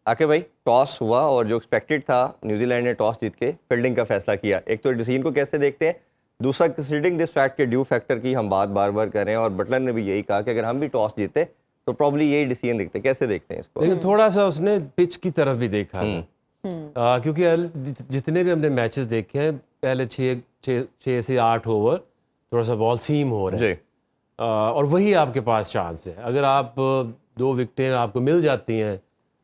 आके भाई टॉस हुआ और जो एक्सपेक्टेड था न्यूजीलैंड ने टॉस जीत के फील्डिंग का फैसला किया। एक तो डिसीजन को कैसे देखते हैं, दूसरा कंसीडरिंग दिस फैक्ट के ड्यू फैक्टर की हम बात बार बार कर रहे हैं और बटलर ने भी यही कहा कि अगर हम भी टॉस जीते तो प्रॉब्ली यही डिसीजन देखते हैं। कैसे देखते हैं इसको? लेकिन थोड़ा सा उसने पिच की तरफ भी देखा है क्योंकि जितने भी हमने मैचेस देखे हैं पहले 6 से 8 ओवर थोड़ा सा बॉल सीम हो रहा है और वही आपके पास चांस है। अगर आप 2 विकेटें आपको मिल जाती हैं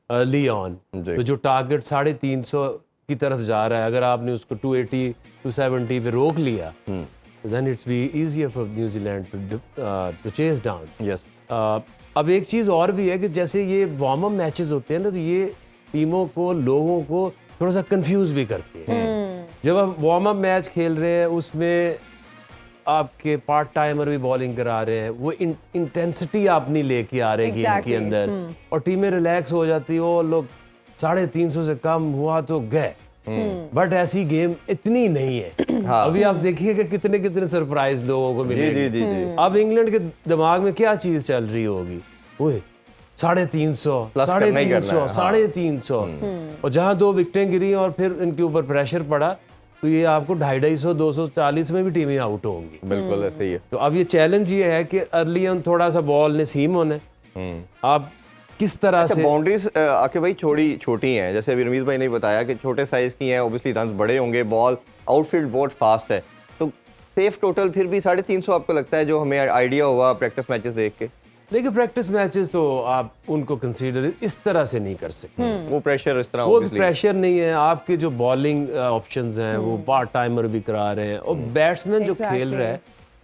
अर्ली ऑन तो जो टारगेट 350 की तरफ जा रहा है अगर आपने उसको 280 270 पे रोक लिया then it's be easier for New Zealand to chase down. Yes. अब एक चीज़ और भी है कि जैसे ये वार्म अप मैचेस होते हैं ना तो ये टीमों को लोगों को थोड़ा सा कंफ्यूज भी करते हैं। जब आप वार्म अप मैच खेल रहे हैं उसमें आपके पार्ट टाइमर भी बॉलिंग करा रहे हैं, वो इंटेंसिटी आप नहीं लेके आ रहे गेम के अंदर और टीमें रिलैक्स हो जाती हो, लोग 350 से कम हुआ तो गए। बट ऐसी गेम इतनी नहीं है। हाँ। अभी आप देखिए कि कितने कितने सरप्राइज लोगों को मिलेंगे। जी। अब इंग्लैंड के दिमाग में क्या चीज चल रही होगी, ओए 350 350 और जहां 2 विकेटें गिरी और फिर इनके ऊपर प्रेशर पड़ा तो ये आपको 250 240 में भी टीमें आउट होंगी। बिल्कुल ऐसे ही है। तो अब ये चैलेंज ये है कि अर्ली ऑन थोड़ा सा बॉल ने सीम होना है, आप किस तरह से बाउंड्रीज आके भाई छोटी हैं, जैसे अभी रमीज भाई ने बताया कि छोटे साइज की हैं, ऑब्वियसली रन बड़े होंगे, बॉल आउटफील्ड बहुत फास्ट है, तो सेफ टोटल फिर भी 350 आपको लगता है जो हमें आइडिया हुआ प्रैक्टिस मैचेस देख के? देखिए प्रैक्टिस मैचेस तो आप उनको कंसीडर इस तरह से नहीं कर सकते। वो प्रेशर इस तरह वो प्रेशर नहीं है, आपके जो बॉलिंग ऑप्शंस हैं वो पार्ट टाइमर भी करा रहे हैं और बैट्समैन जो खेल रहा है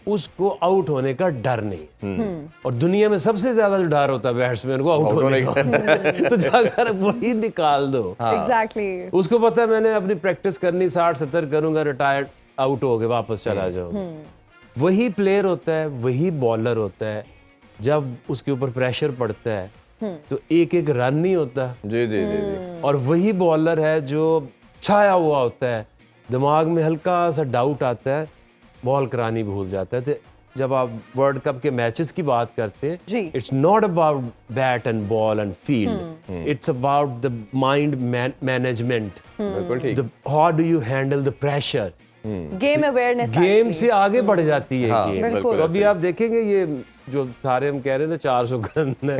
उसको आउट होने का डर नहीं। और दुनिया में सबसे ज्यादा जो डर होता है बैट्समैन को आउट होने का तो जाकर वही निकाल दो। एग्जैक्टली। उसको पता है मैंने अपनी प्रैक्टिस करनी 60-70 करूंगा, रिटायर्ड आउट हो गए वापस चला जाऊंगा। वही प्लेयर होता है, वही बॉलर होता है, जब उसके ऊपर प्रेशर पड़ता है तो एक एक रन नहीं होता। जी। और वही बॉलर है जो छाया हुआ होता है, दिमाग में हल्का सा डाउट आता है, बॉल करानी भूल जाता है। तो जब आप वर्ल्ड कप के मैचेस की बात करते हैं, it's not about bat and ball and field, it's about the mind management. बिल्कुल ठीक। How do you handle the pressure, game awareness, game से आगे बढ़ जाती है गेम। बिल्कुल। तो अभी आप देखेंगे ये जो सारे हम कह रहे हैं ना 400 रन है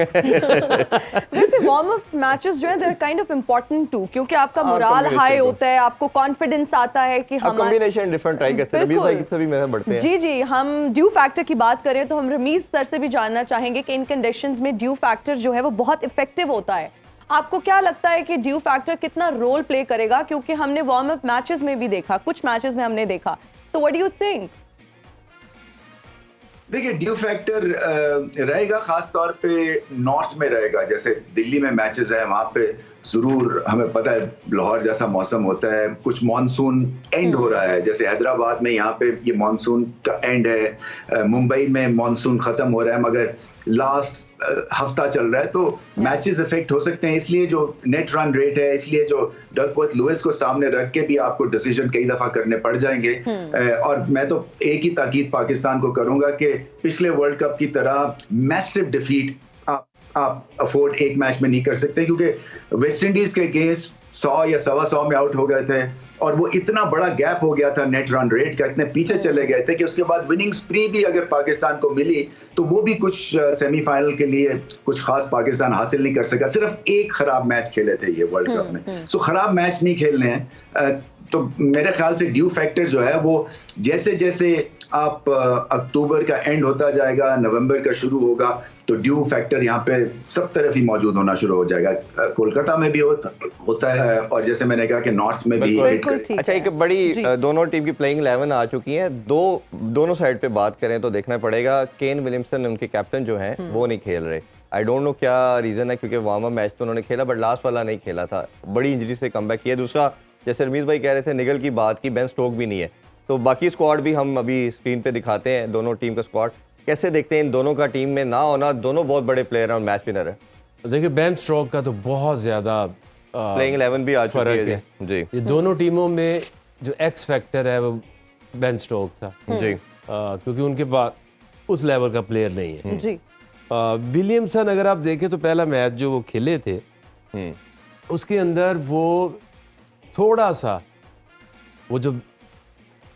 वैसे वार्म अप मैचेस जो है they are kind of important too, क्योंकि आपका मोराल हाई होता है, आपको कॉन्फिडेंस आता है कि हम कॉम्बिनेशन डिफरेंट ट्राई करते हैं। रमीज भाई से भी मेहनत बढ़ते हैं। जी हम ड्यू फैक्टर की बात करें तो हम रमीज सर से भी जानना चाहेंगे कि इन कंडीशंस में ड्यू फैक्टर जो है वो बहुत इफेक्टिव होता है। आपको क्या लगता है कि ड्यू फैक्टर कितना रोल प्ले करेगा, क्योंकि हमने वार्म अप मैचेस में भी देखा, कुछ मैचेस में हमने देखा, तो व्हाट डू यू थिंक? देखिए ड्यू फैक्टर रहेगा, खास तौर पे नॉर्थ में रहेगा। जैसे दिल्ली में मैचेस है, वहां पे जरूर हमें पता है लाहौर जैसा मौसम होता है, कुछ मानसून एंड हो रहा है, जैसे हैदराबाद में यहाँ पे ये मानसून का एंड है, मुंबई में मानसून खत्म हो रहा है मगर लास्ट हफ्ता चल रहा है, तो मैचेस इफेक्ट हो सकते हैं। इसलिए जो नेट रन रेट है, इसलिए जो डकवर्थ लुइस को सामने रख के भी आपको डिसीजन कई दफा करने पड़ जाएंगे। और मैं तो एक ही ताकीद पाकिस्तान को करूंगा कि पिछले वर्ल्ड कप की तरह मैसिव डिफीट आप अफोर्ड एक मैच में नहीं कर सकते, क्योंकि वेस्ट इंडीज के अगेंस्ट 100 या 125 में आउट हो गए थे और वो इतना बड़ा गैप हो गया था नेट रन रेट का, इतने पीछे चले गए थे कि उसके बाद विनिंग स्प्री भी अगर पाकिस्तान को मिली तो वो भी कुछ सेमीफाइनल के लिए कुछ खास पाकिस्तान हासिल नहीं कर सका। सिर्फ एक खराब मैच खेले थे ये वर्ल्ड कप में। सो खराब मैच नहीं खेलने हैं। तो मेरे ख्याल से ड्यू फैक्टर जो है वो जैसे जैसे आप अक्टूबर का एंड होता जाएगा, नवंबर का शुरू होगा, तो ड्यू फैक्टर यहाँ पे सब तरफ ही मौजूद होना शुरू हो जाएगा। कोलकाता में भी होता है और जैसे मैंने कहा कि नॉर्थ में भी। अच्छा, एक बड़ी दोनों टीम की प्लेइंग 11 आ चुकी है। दोनों साइड पे बात करें तो देखना पड़ेगा केन विलियमसन उनके कैप्टन जो हैं वो नहीं खेल रहे। आई डोंट नो क्या रीजन है, क्योंकि वार्म अप मैच तो उन्होंने खेला बट लास्ट वाला नहीं खेला था, बड़ी इंजरी से कमबैक किया। दूसरा जैसे रमीज भाई कह रहे थे निगल की बात की, बेन स्टोक भी नहीं है, तो बाकी स्क्वाड भी हम अभी स्क्रीन पे दिखाते हैं दोनों टीम का स्क्वाड। कैसे देखते हैं इन दोनों का टीम में ना होना? दोनों बहुत बड़े प्लेयर हैं और मैच विनर है। देखिए बेन स्टोक का तो बहुत ज्यादा प्लेइंग 11 भी आ चुकी है जी। ये दोनों टीमों में जो एक्स फैक्टर है वो बेन स्टोक था जी, क्योंकि उनके पास उस लेवल का प्लेयर नहीं है जी। विलियमसन अगर आप देखें तो पहला मैच जो वो खेले थे उसके अंदर वो थोड़ा सा वो जो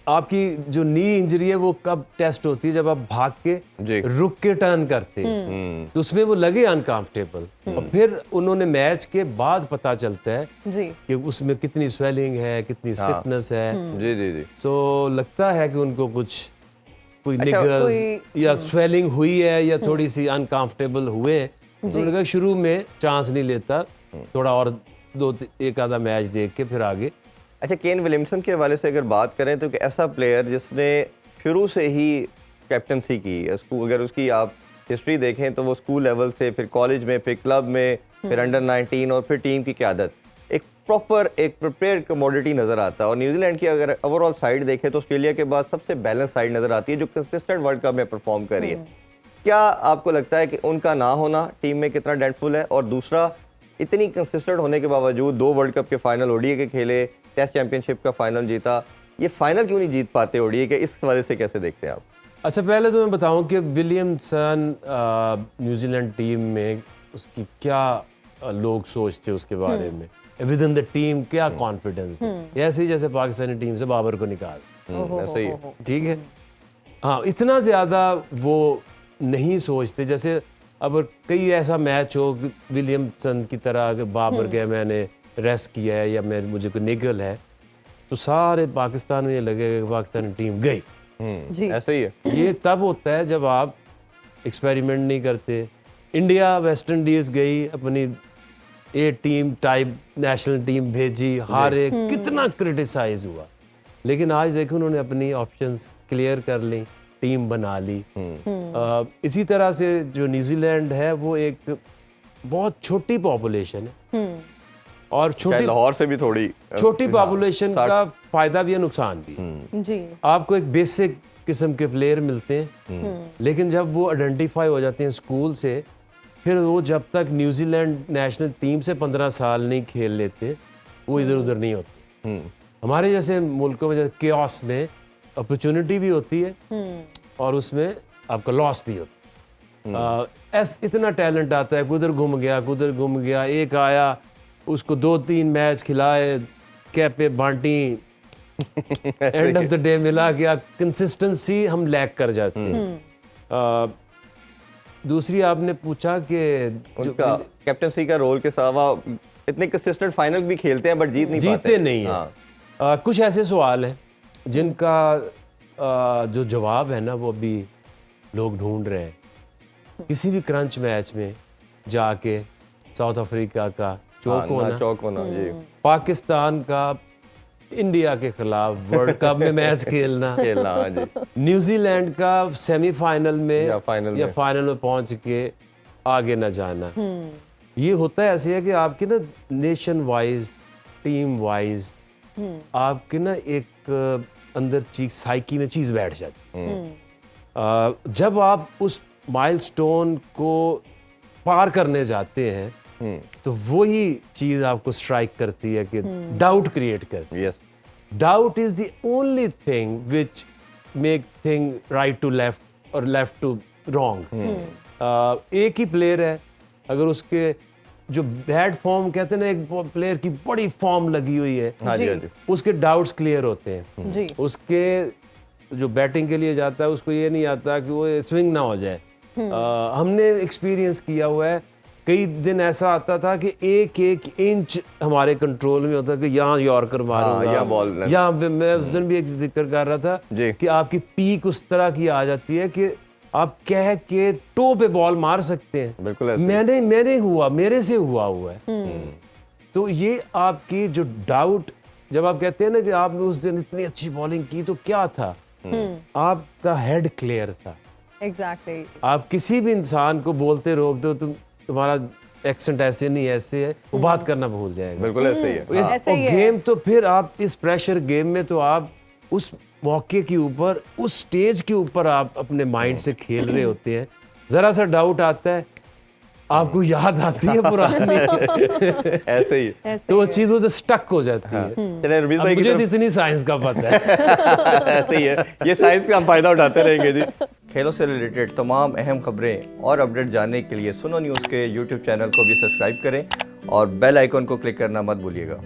आपकी जो नी इंजरी है वो कब टेस्ट होती है, जब आप भाग जी। के रुक के टर्न करते हैं, तो उसमें वो लगे अनकंफर्टेबल और फिर उन्होंने मैच के बाद पता चलता है जी कि उसमें कितनी स्वेलिंग है, कितनी स्टिफनेस है। जी जी जी। सो लगता है कि उनको कोई अच्छा, निगल्स या स्वेलिंग हुई है या थोड़ी सी अनकंफर्टेबल हुए हैं, तो उन्होंने कहा शुरू में चांस नहीं लेता, थोड़ा और एक आधा मैच देख के फिर आगे। अच्छा, केन विलियमसन के हवाले से अगर बात करें तो एक ऐसा प्लेयर जिसने शुरू से ही कैप्टनसी की, अगर उसकी आप हिस्ट्री देखें तो वो स्कूल लेवल से फिर कॉलेज में, फिर क्लब में, फिर अंडर 19 और फिर टीम की क़यादत, एक प्रॉपर एक प्रिपेयर्ड कमोडिटी नज़र आता है। और न्यूजीलैंड की अगर ओवरऑल साइड देखें तो ऑस्ट्रेलिया के बाद सबसे बैलेंस साइड नज़र आती है जो कंसिस्टेंट वर्ल्ड कप में परफॉर्म कर रही है। क्या आपको लगता है कि उनका ना होना टीम में कितना डेंटफुल है? और दूसरा, इतनी कंसिस्टेंट होने के बावजूद 2 वर्ल्ड कप के फाइनल ओडीआई के खेले, टेस्ट चैंपियनशिप का फाइनल जीता, ये फाइनल क्यों नहीं जीत पाते ओडीआई के? इस हवाले से कैसे देखते हैं आप? अच्छा, पहले तो मैं बताऊं कि विलियमसन न्यूजीलैंड टीम में उसकी क्या लोग सोचते उसके बारे में, विद इन द टीम क्या कॉन्फिडेंस है। ऐसे ही जैसे पाकिस्तानी टीम से बाबर को निकाल, ऐसा ही है। ठीक है। हाँ, इतना ज़्यादा वो नहीं सोचते। जैसे अब कई ऐसा मैच हो कि विलियमसन की तरह अगर बाबर के मैंने रेस्ट किया है या मुझे कोई निगल है, तो सारे पाकिस्तान में ये लगेगा कि पाकिस्तानी टीम गई। जी ऐसा ही है। ये तब होता है जब आप एक्सपेरिमेंट नहीं करते। इंडिया वेस्ट इंडीज गई, अपनी ए टीम टाइप नेशनल टीम भेजी, हारे, कितना क्रिटिसाइज हुआ, लेकिन आज देखो उन्होंने अपनी ऑप्शंस क्लियर कर ली, टीम बना ली। इसी तरह से जो न्यूजीलैंड है वो एक बहुत छोटी पॉपुलेशन है और शायद छोटी लाहौर से भी थोड़ी छोटी पॉपुलेशन का फायदा भी है, नुकसान भी। जी आपको एक बेसिक किस्म के प्लेयर मिलते हैं, लेकिन जब वो आइडेंटिफाई हो जाते हैं स्कूल से, फिर वो जब तक न्यूजीलैंड नेशनल टीम से 15 साल नहीं खेल लेते, वो इधर उधर नहीं होते। हमारे जैसे मुल्कों में जैसे केओस में अपॉर्चुनिटी भी होती है और उसमें आपका लॉस भी होता है। इतना टैलेंट आता है, कुदर घूम गया, एक आया उसको 2-3 मैच खिलाए, कैपे बांटी, एंड ऑफ द डे मिला गया, कंसिस्टेंसी हम लैक कर जाते हैं। दूसरी आपने पूछा कि उनका कैप्टनसी का रोल के सावा इतने कंसिस्टेंट फाइनल भी खेलते हैं बट जीते नहीं है। कुछ ऐसे सवाल हैं जिनका जो जवाब है ना वो अभी लोग ढूंढ रहे हैं। किसी भी क्रंच मैच में जाके साउथ अफ्रीका का चौक होना, जी, पाकिस्तान का इंडिया के खिलाफ वर्ल्ड कप में मैच खेलना, हाँ जी, न्यूजीलैंड का सेमीफाइनल में या फाइनल में पहुंच के आगे न जाना। ये होता है ऐसे है कि आपकी ना नेशन वाइज, टीम वाइज आपके ना एक अंदर चीज, साइकी में चीज बैठ जाती। जब आप उस माइलस्टोन को पार करने जाते हैं तो वही चीज आपको स्ट्राइक करती है कि डाउट क्रिएट करती है। Yes, doubt is the only thing which make thing right to left और लेफ्ट टू रॉन्ग। एक ही प्लेयर है, अगर उसके जो बैड फॉर्म कहते हैं ना, एक प्लेयर की बड़ी फॉर्म लगी हुई है, हाँ जी, हाँ जी, उसके डाउट्स क्लियर होते हैं। जी उसके जो बैटिंग के लिए जाता है उसको ये नहीं आता कि वो स्विंग ना हो जाए। हमने एक्सपीरियंस किया हुआ है, कई दिन ऐसा आता था कि एक एक इंच हमारे कंट्रोल में होता कि यहाँ यॉर्कर मारूंगा, यहाँ बॉल, यहाँ मैं उस दिन भी एक जिक्र कर रहा था कि आपकी पीक उस तरह की आ जाती है कि आप कह के टो पे बॉल मार सकते हैं। बिल्कुल ऐसे। मेरे से हुआ है। तो ये आपकी जो डाउट, जब आप कहते हैं ना कि आपने उस दिन इतनी अच्छी बॉलिंग की तो क्या था, आपका हेड क्लियर था। एग्जैक्टली। आप किसी भी इंसान को बोलते रोक दो, तुम्हारा एक्सेंट ऐसे नहीं ऐसे है, वो बात करना भूल जाएगा। बिल्कुल ऐसे ही है। ऐसे ही है। गेम तो फिर आप इस प्रेशर गेम में तो आप उस मौके के ऊपर, उस स्टेज के ऊपर आप अपने माइंड से खेल रहे होते हैं। जरा सा डाउट आता है, आपको याद आती है पुरानी ऐसे ही है। तो वो चीज उधर स्टक हो जाती है। चलिए रमीज भाई, मुझे इतनी साइंस का पता है। ऐसे ही है, ये साइंस का हम फायदा उठाते रहेंगे जी। खेलों से रिलेटेड तमाम अहम खबरें और अपडेट जानने के लिए सुनो न्यूज़ के यूट्यूब चैनल को भी सब्सक्राइब करें और बेल आइकन को क्लिक करना मत भूलिएगा।